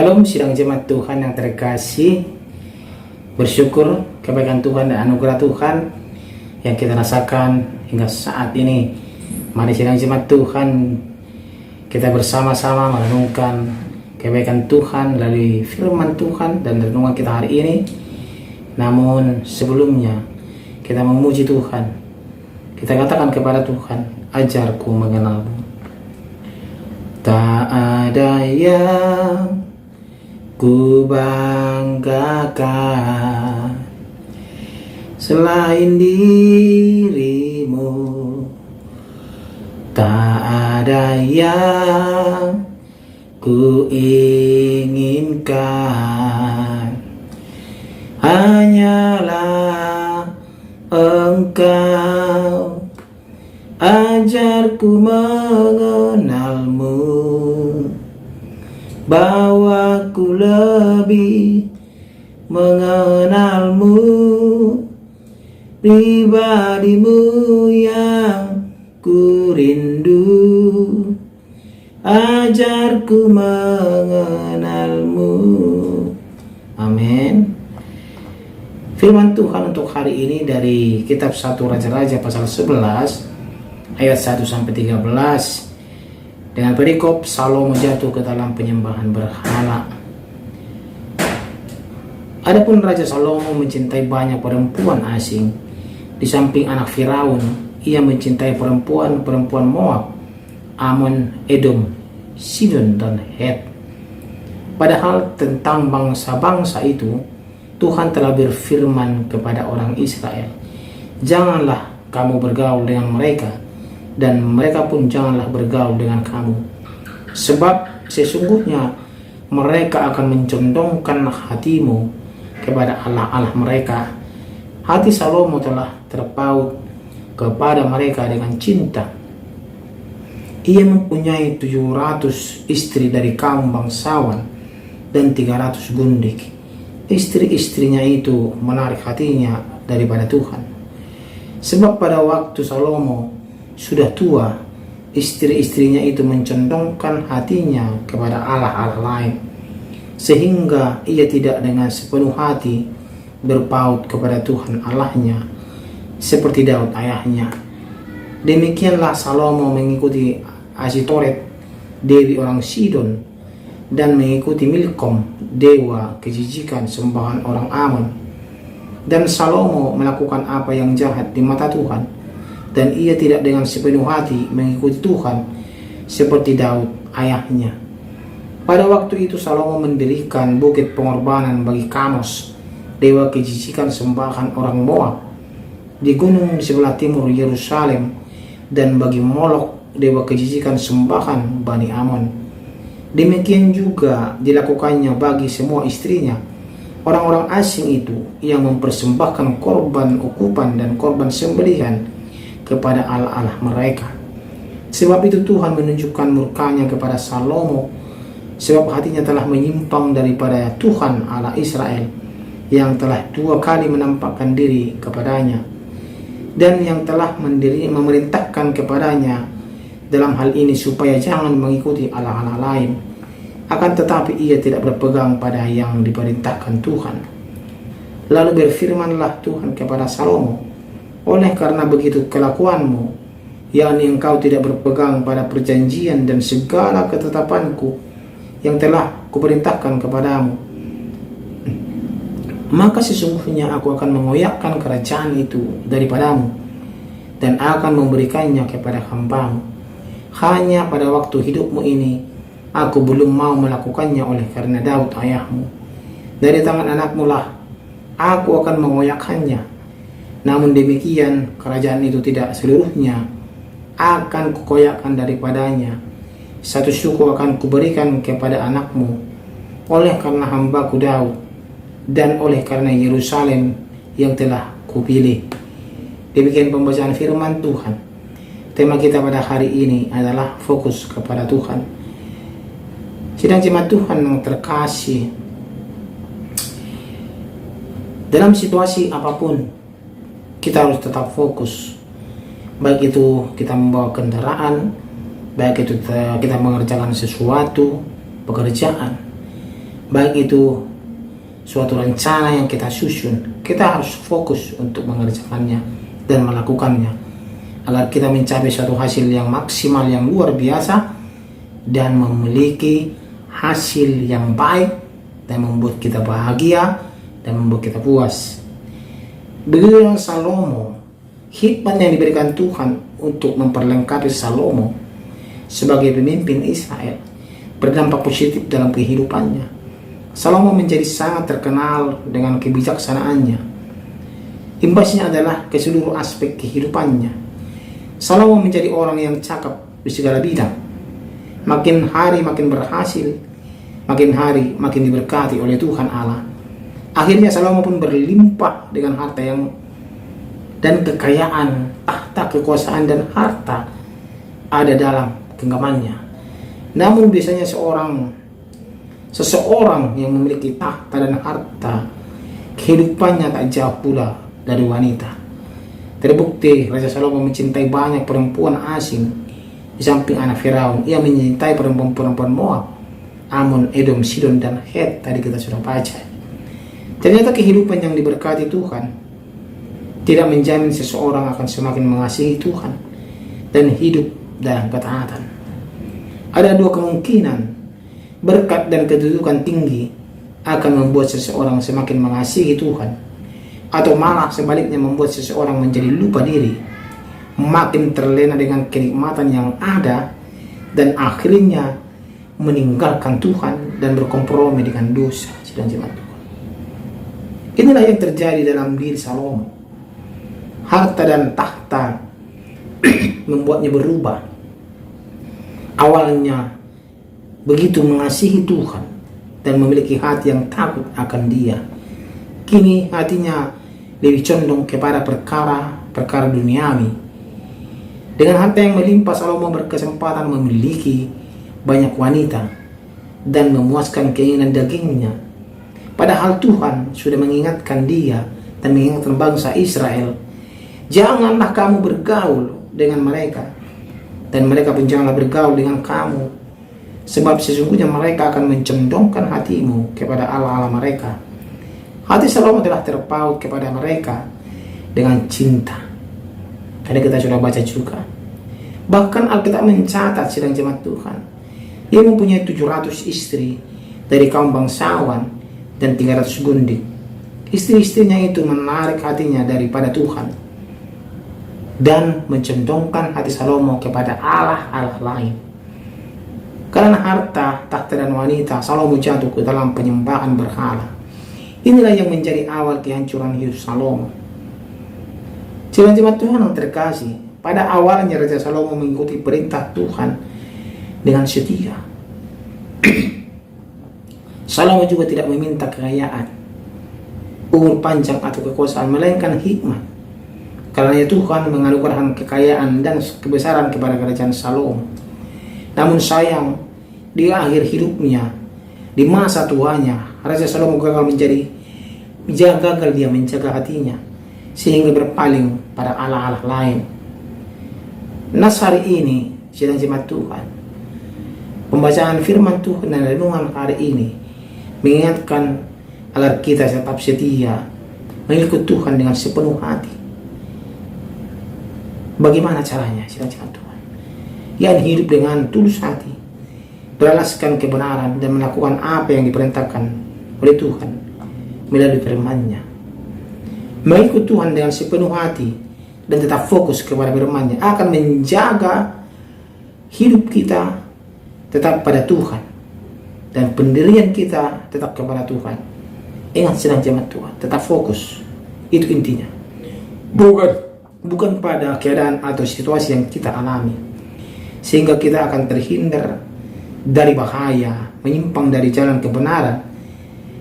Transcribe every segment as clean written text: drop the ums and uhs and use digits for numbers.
Shalom sidang jemaat Tuhan yang terkasih. Bersyukur kebaikan Tuhan dan anugerah Tuhan yang kita rasakan hingga saat ini. Mari sidang jemaat Tuhan, kita bersama-sama merenungkan kebaikan Tuhan melalui firman Tuhan dan renungan kita hari ini. Namun sebelumnya kita memuji Tuhan. Kita katakan kepada Tuhan, ajarku mengenalmu. Tak ada yang ku banggakan selain dirimu, tak ada yang ku inginkan, hanyalah Engkau. Ajarku mengenalmu, bawaku lebih mengenalmu, pribadimu yang ku rindu. Ajarku mengenalmu. Amin. Firman Tuhan untuk hari ini dari kitab 1 Raja-Raja pasal 11 ayat 1-13 dengan perikop Salomo jatuh ke dalam penyembahan berhala. Adapun Raja Salomo mencintai banyak perempuan asing. Di samping anak Firaun, ia mencintai perempuan Moab, Amon, Edom, Sidon, dan Het. Padahal tentang bangsa-bangsa itu, Tuhan telah berfirman kepada orang Israel, janganlah kamu bergaul dengan mereka, dan mereka pun janganlah bergaul dengan kamu. Sebab sesungguhnya mereka akan mencondongkan hatimu kepada Allah-Allah mereka. Hati Salomo telah terpaut kepada mereka dengan cinta. Ia mempunyai 700 istri dari kaum bangsawan dan 300 gundik. Istri-istrinya itu menarik hatinya daripada Tuhan. Sebab pada waktu Salomo sudah tua, istri-istrinya itu mencondongkan hatinya kepada Allah-Allah lain, sehingga ia tidak dengan sepenuh hati berpaut kepada Tuhan Allahnya seperti Daud ayahnya. Demikianlah Salomo mengikuti Asitoret, dewi orang Sidon, dan mengikuti Milkom, dewa kejijikan sembahan orang Amon. Dan Salomo melakukan apa yang jahat di mata Tuhan, dan ia tidak dengan sepenuh hati mengikuti Tuhan seperti Daud ayahnya. Pada waktu itu Salomo mendirikan bukit pengorbanan bagi Kamos, dewa kejijikan sembahan orang Moab, di gunung di sebelah timur Yerusalem, dan bagi Molok, dewa kejijikan sembahan Bani Amon. Demikian juga dilakukannya bagi semua istrinya, orang-orang asing itu yang mempersembahkan korban ukupan dan korban sembelihan kepada Allah-Allah mereka. Sebab itu Tuhan menunjukkan murkanya kepada Salomo, sebab hatinya telah menyimpang daripada Tuhan Allah Israel, yang telah 2 kali menampakkan diri kepadanya, dan yang telah memerintahkan kepadanya dalam hal ini supaya jangan mengikuti Allah-Allah lain. Akan tetapi ia tidak berpegang pada yang diperintahkan Tuhan. Lalu berfirmanlah Tuhan kepada Salomo, oleh karena begitu kelakuanmu, yakni engkau tidak berpegang pada perjanjian dan segala ketetapanku yang telah kuperintahkan kepadamu, maka sesungguhnya aku akan mengoyakkan kerajaan itu daripadamu dan akan memberikannya kepada hambamu. Hanya pada waktu hidupmu ini aku belum mau melakukannya oleh karena Daud ayahmu. Dari tangan anakmu lah aku akan mengoyakkannya. Namun demikian kerajaan itu tidak seluruhnya akan kukoyakkan daripadanya. 1 suku akan kuberikan kepada anakmu oleh karena hambaku Daud dan oleh karena Yerusalem yang telah kupilih. Demikian pembacaan firman Tuhan. Tema kita pada hari ini adalah fokus kepada Tuhan. Sidang jemaat Tuhan yang terkasih, dalam situasi apapun kita harus tetap fokus. Baik itu kita membawa kendaraan, baik itu kita mengerjakan sesuatu, pekerjaan, baik itu suatu rencana yang kita susun, kita harus fokus untuk mengerjakannya dan melakukannya agar kita mencapai suatu hasil yang maksimal, yang luar biasa, dan memiliki hasil yang baik dan membuat kita bahagia dan membuat kita puas. Begitu dengan Salomo, hikmat yang diberikan Tuhan untuk memperlengkapi Salomo sebagai pemimpin Israel berdampak positif dalam kehidupannya. Salomo menjadi sangat terkenal dengan kebijaksanaannya. Imbasnya adalah ke seluruh aspek kehidupannya. Salomo menjadi orang yang cakap di segala bidang. Makin hari makin berhasil, makin hari makin diberkati oleh Tuhan Allah. Akhirnya Salomo pun berlimpah dengan harta dan kekayaan, tahta, kekuasaan dan harta ada dalam genggamannya. Namun biasanya seseorang yang memiliki tahta dan harta, kehidupannya tak jauh pula dari wanita. Terbukti Raja Salomo mencintai banyak perempuan asing di samping anak Firaun. Ia mencintai perempuan-perempuan Moab, Ammon, Edom, Sidon, dan Het. Tadi kita sudah baca. Ternyata kehidupan yang diberkati Tuhan tidak menjamin seseorang akan semakin mengasihi Tuhan dan hidup dalam ketaatan. Ada dua kemungkinan: berkat dan kedudukan tinggi akan membuat seseorang semakin mengasihi Tuhan, atau malah sebaliknya membuat seseorang menjadi lupa diri, makin terlena dengan kenikmatan yang ada, dan akhirnya meninggalkan Tuhan dan berkompromi dengan dosa. Sedang jemaat Tuhan, inilah yang terjadi dalam diri Salomo. Harta dan tahta membuatnya berubah. Awalnya begitu mengasihi Tuhan dan memiliki hati yang takut akan Dia, kini hatinya lebih condong kepada perkara duniawi. Dengan harta yang melimpah, Salomo berkesempatan memiliki banyak wanita dan memuaskan keinginan dagingnya. Padahal Tuhan sudah mengingatkan dia dan mengingatkan bangsa Israel, janganlah kamu bergaul dengan mereka, dan mereka pun janganlah bergaul dengan kamu, sebab sesungguhnya mereka akan mencondongkan hatimu kepada Allah-Allah mereka. Hati Salomo telah terpaut kepada mereka dengan cinta. Tadi kita sudah baca juga. Bahkan Alkitab mencatat, sedang jemaat Tuhan, ia mempunyai 700 istri dari kaum bangsawan dan 300 gundik. Istri-istrinya itu menarik hatinya daripada Tuhan dan mencondongkan hati Salomo kepada Allah-Allah lain. Karena harta, tahta, dan wanita, Salomo jatuh ke dalam penyembahan berhala. Inilah yang menjadi awal kehancuran hidup Salomo. Jemaat Tuhan yang terkasih, pada awalnya Raja Salomo mengikuti perintah Tuhan dengan setia. Salomo juga tidak meminta kekayaan, umur panjang, atau kekuasaan, melainkan hikmat. Karena Tuhan menganugerahkan kekayaan dan kebesaran kepada kerajaan Salomo. Namun sayang, di akhir hidupnya, di masa tuanya, Raja Salomo gagal dia menjaga hatinya, sehingga berpaling pada Allah-Allah lain. Nas hari ini, sedang jemaat Tuhan, pembacaan firman Tuhan dan renungan hari ini mengingatkan agar kita tetap setia mengikut Tuhan dengan sepenuh hati. Bagaimana caranya, sedang jemaat Tuhan? Yang hidup dengan tulus hati, beralaskan kebenaran, dan melakukan apa yang diperintahkan oleh Tuhan melalui firman-Nya. Mengikut Tuhan dengan sepenuh hati dan tetap fokus kepada firman-Nya akan menjaga hidup kita tetap pada Tuhan dan pendirian kita tetap kepada Tuhan. Ingat, sedang jemaat Tuhan, tetap fokus. Itu intinya. Bukan pada keadaan atau situasi yang kita alami, sehingga kita akan terhindar dari bahaya, menyimpang dari jalan kebenaran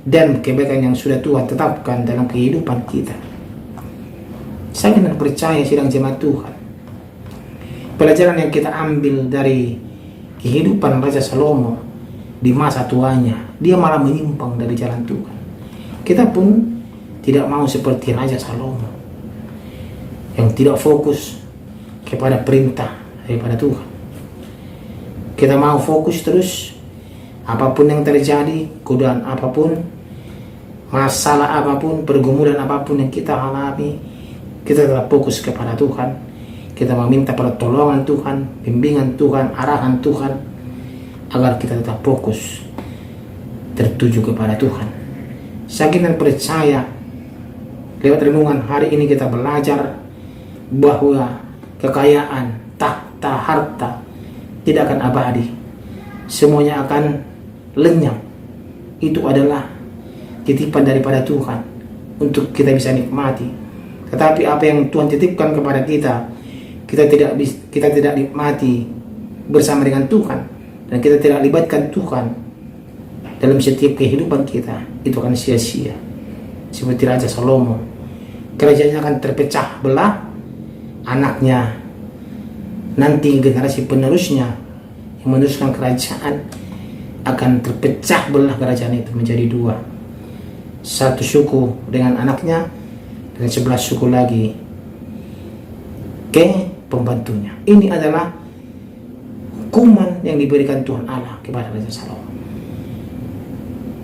dan kebaikan yang sudah Tuhan tetapkan dalam kehidupan kita. Saya benar percaya, sedang jemaat Tuhan, pelajaran yang kita ambil dari kehidupan Raja Salomo di masa tuanya, dia malah menyimpang dari jalan Tuhan. Kita pun tidak mau seperti Raja Salomo yang tidak fokus kepada perintah daripada Tuhan. Kita mau fokus terus Apapun yang terjadi, godaan apapun, masalah apapun, pergumulan apapun yang kita alami, kita tetap fokus kepada Tuhan. Kita meminta pertolongan Tuhan, bimbingan Tuhan, arahan Tuhan, agar kita tetap fokus tertuju kepada Tuhan. Saking dan percaya, lewat renungan hari ini kita belajar bahwa kekayaan, tahta, harta tidak akan abadi. Semuanya akan lenyap. Itu adalah titipan daripada Tuhan untuk kita bisa nikmati. Tetapi apa yang Tuhan titipkan kepada kita, kita tidak nikmati bersama dengan Tuhan, dan kita tidak libatkan Tuhan dalam setiap kehidupan kita, itu akan sia-sia. Seperti Raja Salomo, kerajaannya akan terpecah belah, anaknya nanti generasi penerusnya yang meneruskan kerajaan akan terpecah belah kerajaan itu menjadi dua. Satu suku dengan anaknya dan 11 suku lagi ke pembantunya. Ini adalah hukuman yang diberikan Tuhan Allah kepada Raja Salomo.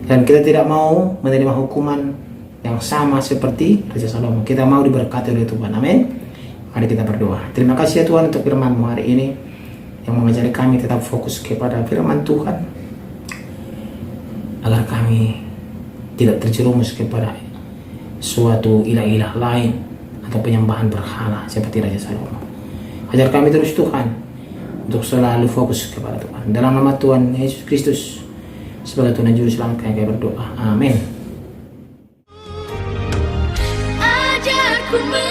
Dan kita tidak mau menerima hukuman yang sama seperti Raja Salomo. Kita mau diberkati oleh Tuhan. Amin. Mari kita berdoa. Terima kasih ya Tuhan untuk firman-Mu hari ini yang mengajari kami tetap fokus kepada firman Tuhan, agar kami tidak terjerumus kepada suatu ilah-ilah lain atau penyembahan berhala seperti Raja Salomo. Ajar kami terus Tuhan untuk selalu fokus kepada Tuhan. Dalam nama Tuhan Yesus Kristus sebagai Tuhan dan Juru Selamat kami berdoa. Amin. Ajarku